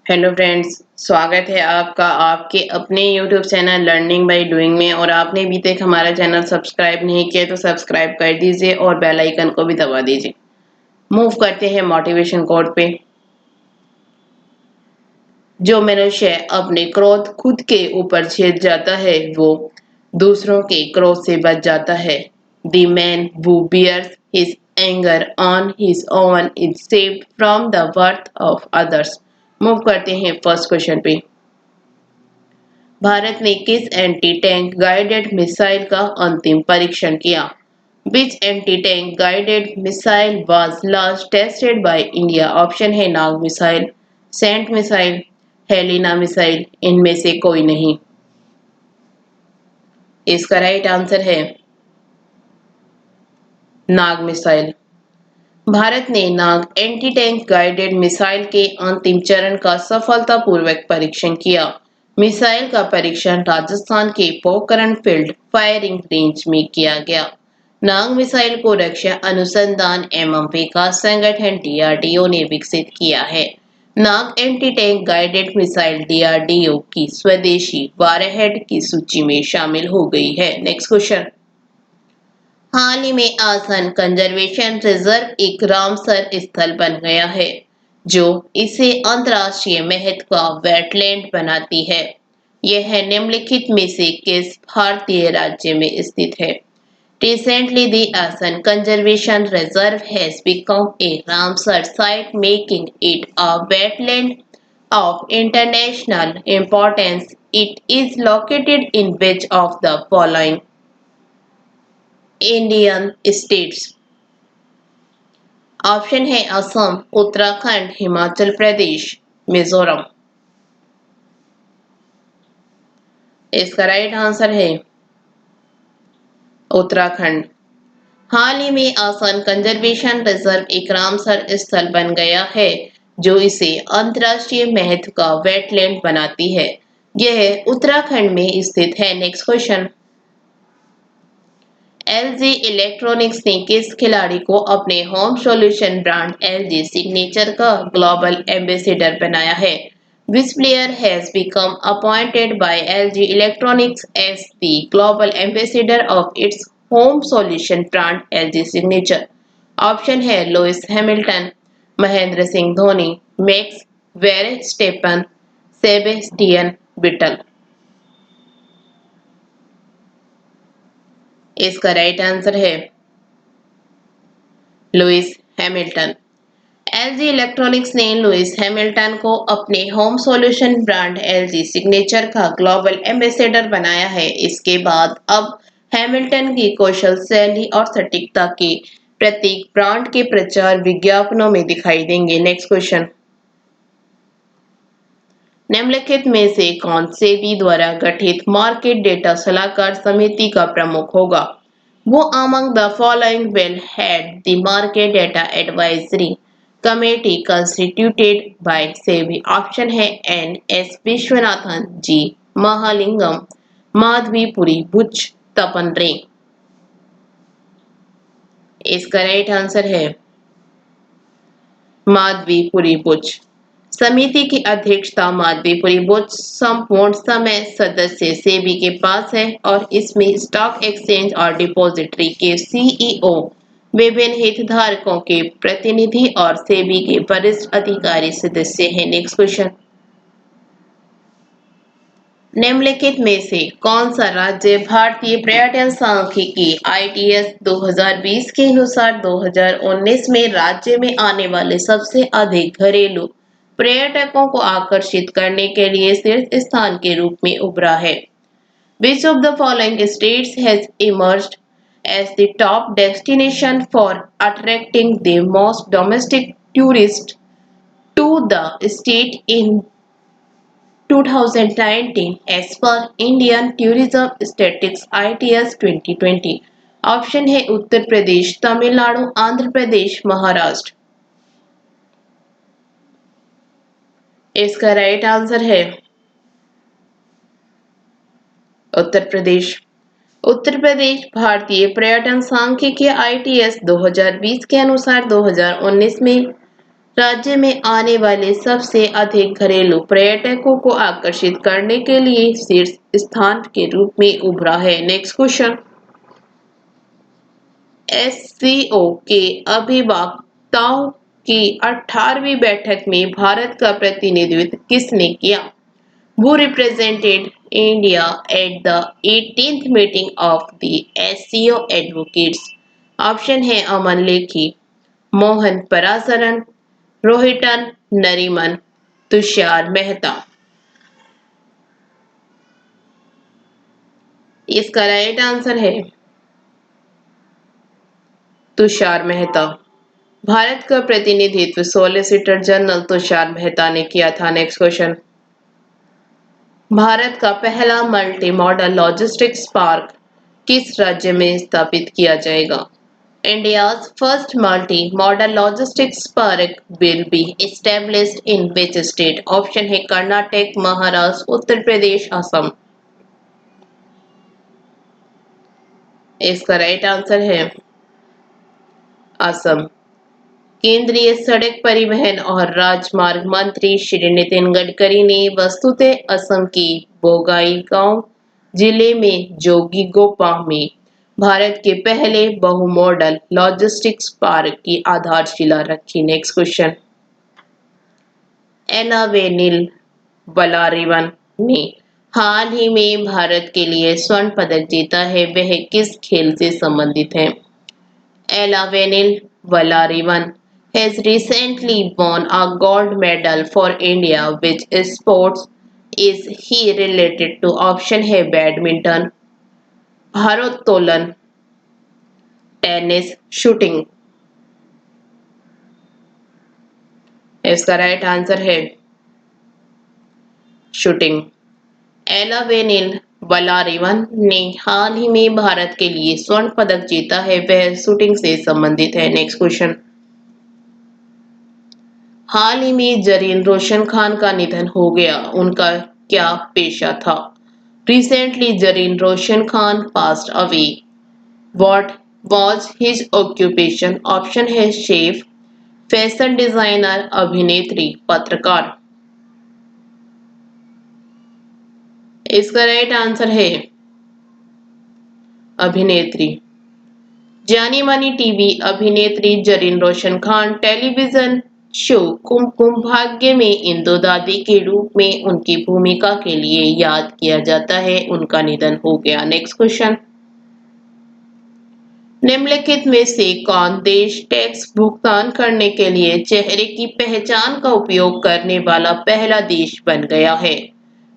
Hello friends, स्वागत है आपका आपके अपने YouTube channel learning by doing में। और आपने अभी तक हमारा चैनल सब्सक्राइब नहीं किया तो सब्सक्राइब कर दीजिए और बेल आइकन को भी दबा दीजिए। मूव करते हैं मोटिवेशन कोट पे। जो मनुष्य अपने क्रोध खुद के ऊपर झेल जाता है वो दूसरों के क्रोध से बच जाता है। The man who bears his anger on his own is saved from the wrath of others। Move करते हैं फर्स्ट क्वेश्चन पे। भारत ने किस एंटी टैंक गाइडेड मिसाइल का अंतिम परीक्षण किया? Which anti-tank guided missile was last tested by India? Option है Nag missile, SANT missile, Helina missile, इनमें से कोई नहीं। इसका राइट आंसर है नाग मिसाइल। भारत ने नाग एंटी टैंक गाइडेड मिसाइल के अंतिम चरण का सफलतापूर्वक परीक्षण किया। मिसाइल का परीक्षण राजस्थान के पोखरण फील्ड फायरिंग रेंज में किया गया। नाग मिसाइल को रक्षा अनुसंधान एवं विकास संगठन डीआरडीओ ने विकसित किया है। Nag anti tank guided missile DRDO की स्वदेशी वारहेड की सूची में शामिल हो गई है। Next question. हाल ही में आसन कंजर्वेशन रिजर्व एक रामसर स्थल बन गया है जो इसे अंतर्राष्ट्रीय महत्व का वेटलैंड बनाती है। यह निम्नलिखित में से किस भारतीय राज्य में स्थित है? Recently, the Asan Conservation Reserve has become a Ramsar site, making it a wetland of international importance. It is located in which of the following Indian states? Option है असम, उत्तराखंड, हिमाचल प्रदेश, मिजोरम। इसका राइट आंसर है उत्तराखंड। हाल ही में आसन कंजर्वेशन रिजर्व एक Ramsar स्थल बन गया है जो इसे अंतर्राष्ट्रीय महत्व का वेटलैंड बनाती है। यह उत्तराखंड में स्थित है। Next question. एलजी इलेक्ट्रॉनिक्स ने किस खिलाड़ी को अपने home solution brand LG signature का ग्लोबल एम्बेसडर बनाया है? Which player has become appointed by LG Electronics as the global ambassador of its home solution brand LG Signature? Option है Lewis Hamilton, Mahendra Singh Dhoni, Max Verstappen, Sebastian Vettel. इसका right answer है Lewis Hamilton. LG electronics ने Lewis Hamilton को अपने home solution brand LG signature का global ambassador बनाया है। इसके बाद अब हैमिल्टन की कौशल शैली और सटीकता के प्रतीक ब्रांड के प्रचार विज्ञापनों में दिखाई देंगे। Next question. निम्नलिखित में से कौन सेबी द्वारा गठित मार्केट डेटा सलाहकार समिति का प्रमुख होगा? वो among the following will head the market data advisory committee constituted by SEBI? Option है एन एस विश्वनाथन, जी महालिंगम, माधवीपुरी बुच, तपन रे। इसका राइट आंसर है माधवीपुरी बुच। समिति की अध्यक्षता माधवीपुरी बुच संपूर्ण समय सदस्य सेबी के पास है और इसमें स्टॉक एक्सचेंज और डिपॉजिटरी के सीईओ, विभिन्न हितधारकों के प्रतिनिधि और सेबी के वरिष्ठ अधिकारी सदस्य हैं। Next question. निम्नलिखित में से कौन सा राज्य भारतीय पर्यटन सांख्यिकी आईटीएस 2020 के अनुसार 2019 में राज्य में आने वाले सबसे अधिक घरेलू पर्यटकों को आकर्षित करने के लिए शीर्ष स्थान के रूप में उभरा है? Which of the following states has emerged as the top destination for attracting the most domestic tourists to the state in 2019 as per Indian Tourism Statistics ITS 2020? Option है उत्तर प्रदेश, तमिलनाडु, आंध्र प्रदेश, महाराष्ट्र। इसका राइट आंसर है उत्तर प्रदेश। उत्तर प्रदेश भारतीय पर्यटन सांख्यिकी आईटीएस 2020 के अनुसार 2019 में राज्य में आने वाले सबसे अधिक घरेलू पर्यटकों को आकर्षित करने के लिए शीर्ष स्थान के रूप में उभरा है। नेक्स्ट क्वेश्चन, एससीओ के अभिवक्ताओं की 18वीं बैठक में भारत का प्रतिनिधित्व किसने किया? Who represented India at the 18th meeting of the SCO advocates? Option है अमन लेखी, मोहन पराशरन, रोहिटन नरीमन, तुषार मेहता। इसका राइट आंसर है तुषार मेहता। भारत का प्रतिनिधित्व सॉलिसिटर जनरल तुषार मेहता ने किया था। नेक्स्ट क्वेश्चन, भारत का पहला मल्टी मॉडल लॉजिस्टिक्स पार्क किस राज्य में स्थापित किया जाएगा? India's first multi-modal logistics park will be established in which state? Option है कर्नाटक, महाराष्ट्र, उत्तर प्रदेश, असम। इसका राइट आंसर है असम। केंद्रीय सड़क परिवहन और राजमार्ग मंत्री श्री नितिन गडकरी ने वस्तुतः असम के बोंगाईगांव जिले में जोगीघोपा में भारत के पहले बहुमॉडल लॉजिस्टिक्स पार्क की आधारशिला रखी। नेक्स्ट क्वेश्चन, एलावेनिल वलारिवन ने हाल ही में भारत के लिए स्वर्ण पदक जीता है, वह किस खेल से संबंधित है? Elavenil Valarivan has recently won a gold medal for India. Which sports is he related to? Option है बैडमिंटन, भारोत्तोलन, टेनिस, शूटिंग। इसका राइट आंसर है शूटिंग। एलावेनिल वलारिवन ने हाल ही में भारत के लिए स्वर्ण पदक जीता है, वह शूटिंग से संबंधित है। नेक्स्ट क्वेश्चन, हाल ही में जरीन रोशन खान का निधन हो गया, उनका क्या पेशा था? Recently Zareen Roshan Khan passed away. What was his occupation? Option है शेफ, फैशन डिजाइनर, अभिनेत्री, पत्रकार। इसका राइट आंसर है अभिनेत्री। जानी मानी टीवी अभिनेत्री जरीन रोशन खान टेलीविजन शो कुमकुम भाग्य में इंदु दादी के रूप में उनकी भूमिका के लिए याद किया जाता है, उनका निधन हो गया। नेक्स्ट क्वेश्चन, निम्नलिखित में से कौन देश टैक्स भुगतान करने के लिए चेहरे की पहचान का उपयोग करने वाला पहला देश बन गया है?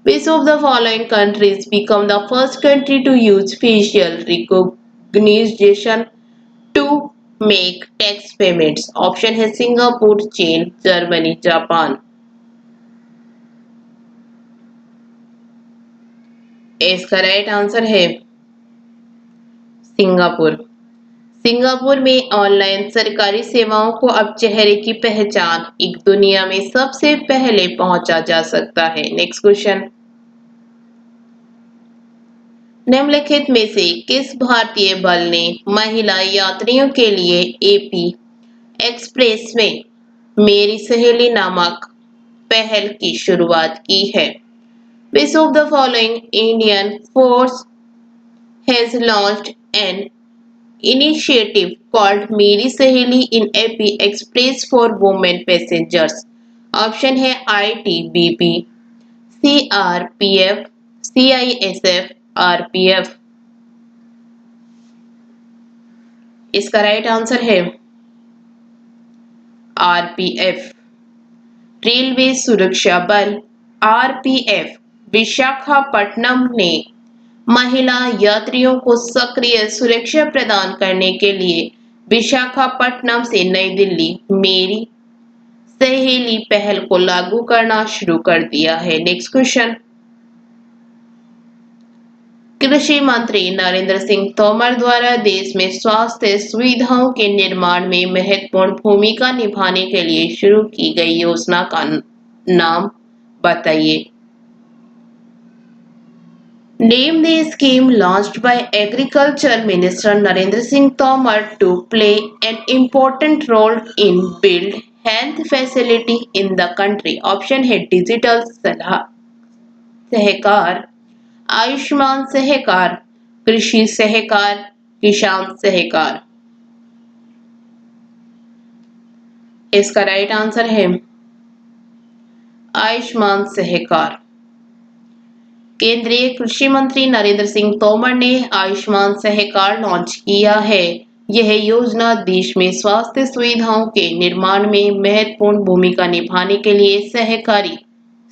Which of the following countries become the first country to use facial recognition to make tax payments? Option है सिंगापुर, चीन, जर्मनी, जापान। इसका राइट आंसर है सिंगापुर। सिंगापुर में ऑनलाइन सरकारी सेवाओं को अब चेहरे की पहचान एक दुनिया में सबसे पहले पहुंचा जा सकता है। नेक्स्ट क्वेश्चन, निम्नलिखित में से किस भारतीय बल ने महिला यात्रियों के लिए एपी एक्सप्रेस में मेरी सहेली नामक पहल की शुरुआत की है? Which of the following Indian force has launched an initiative called मेरी सहेली in AP Express for women passengers? Option है ITBP, CRPF, CISF, RPF। इसका राइट आंसर है RPF। रेलवे सुरक्षा बल RPF विशाखापट्टनम ने महिला यात्रियों को सक्रिय सुरक्षा प्रदान करने के लिए विशाखापट्टनम से नई दिल्ली मेरी सहेली पहल को लागू करना शुरू कर दिया है। नेक्स्ट क्वेश्चन, कृषि मंत्री नरेंद्र सिंह तोमर द्वारा देश में स्वास्थ्य सुविधाओं के निर्माण में महत्वपूर्ण भूमिका निभाने के लिए शुरू की गई योजना का नाम बताइए। Name the scheme launched by Agriculture Minister Narendra Singh Tomar to play an important role in build health facility in the country. Option है डिजिटल सलाह सहकार, आयुष्मान सहकार, कृषि सहकार, किसान सहकार। इसका राइट आंसर है आयुष्मान सहकार। केंद्रीय कृषि मंत्री नरेंद्र सिंह तोमर ने आयुष्मान सहकार लॉन्च किया है। यह योजना देश में स्वास्थ्य सुविधाओं के निर्माण में महत्वपूर्ण भूमिका निभाने के लिए सहकारी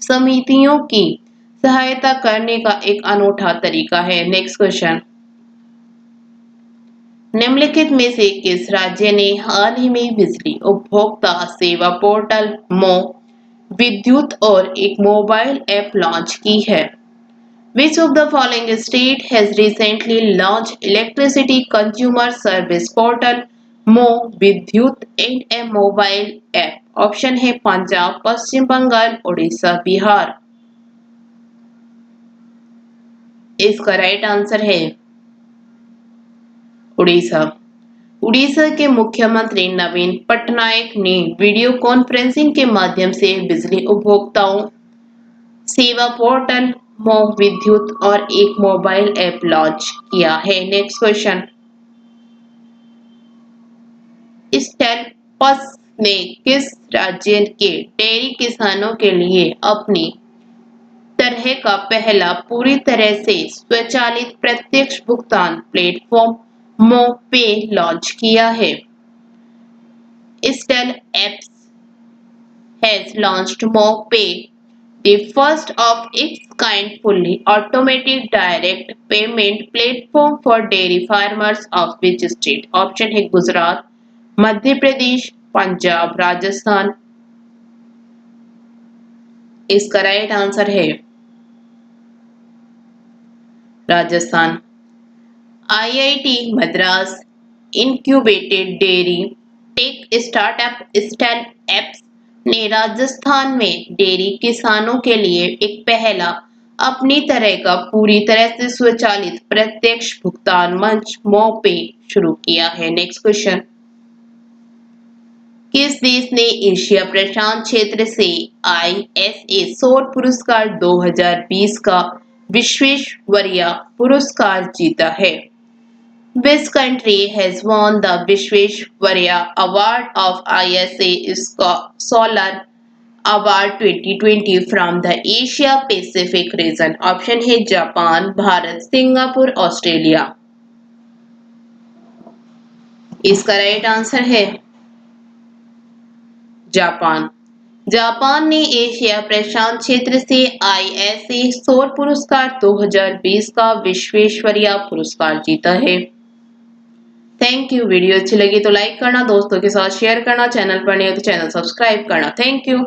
समितियों की सहायता करने का एक अनूठा तरीका है। नेक्स्ट क्वेश्चन, निम्नलिखित में से किस राज्य ने हाल ही में बिजली उपभोक्ता सेवा पोर्टल मो विद्युत और एक मोबाइल ऐप लॉन्च की है? Which of the following state has recently launched electricity consumer service portal मो विद्युत and A mobile app? Option है पंजाब, पश्चिम बंगाल, उड़ीसा, बिहार। इसका राइट आंसर है उड़ीसा। उड़ीसा के मुख्यमंत्री नवीन पटनायक ने वीडियो कॉन्फ्रेंसिंग के माध्यम से बिजली उपभोक्ताओं सेवा पोर्टल मो विद्युत और एक मोबाइल ऐप लॉन्च किया है। नेक्स्ट क्वेश्चन, स्टेल्पस ने किस राज्य के डेयरी किसानों के लिए अपनी तरह का पहला पूरी तरह से स्वचालित प्रत्यक्ष भुगतान प्लेटफॉर्म मोपे लॉन्च किया है? Stellapps has launched MoPay, the first of its kind fully automated direct payment platform for dairy farmers of which state? Option है गुजरात, मध्य प्रदेश, पंजाब, राजस्थान। इसका राइट आंसर है Rajasthan. IIT Madras incubated dairy tech startup Stellapps ने राजस्थान में dairy किसानों के लिए एक पहला अपनी तरह का पूरी तरह से स्वचालित प्रत्यक्ष भुगतान मंच मोपे शुरू किया है। नेक्स्ट क्वेश्चन, किस देश ने एशिया प्रशांत क्षेत्र से आईएसए सौर पुरस्कार 2020 का विश्वेश्वरैया पुरस्कार जीता है? Which country has won the Vishweshwarya Award of ISA Solar Award 2020 from the Asia Pacific region? Option है जापान, भारत, सिंगापुर, ऑस्ट्रेलिया। इसका राइट आंसर है जापान। जापान ने एशिया प्रशांत क्षेत्र से आईएसए सौर पुरस्कार 2020 का विश्वेश्वरैया पुरस्कार जीता है। Thank you. वीडियो अच्छी लगी तो लाइक करना, दोस्तों के साथ शेयर करना, चैनल पर नहीं हो तो चैनल सब्सक्राइब करना। Thank you.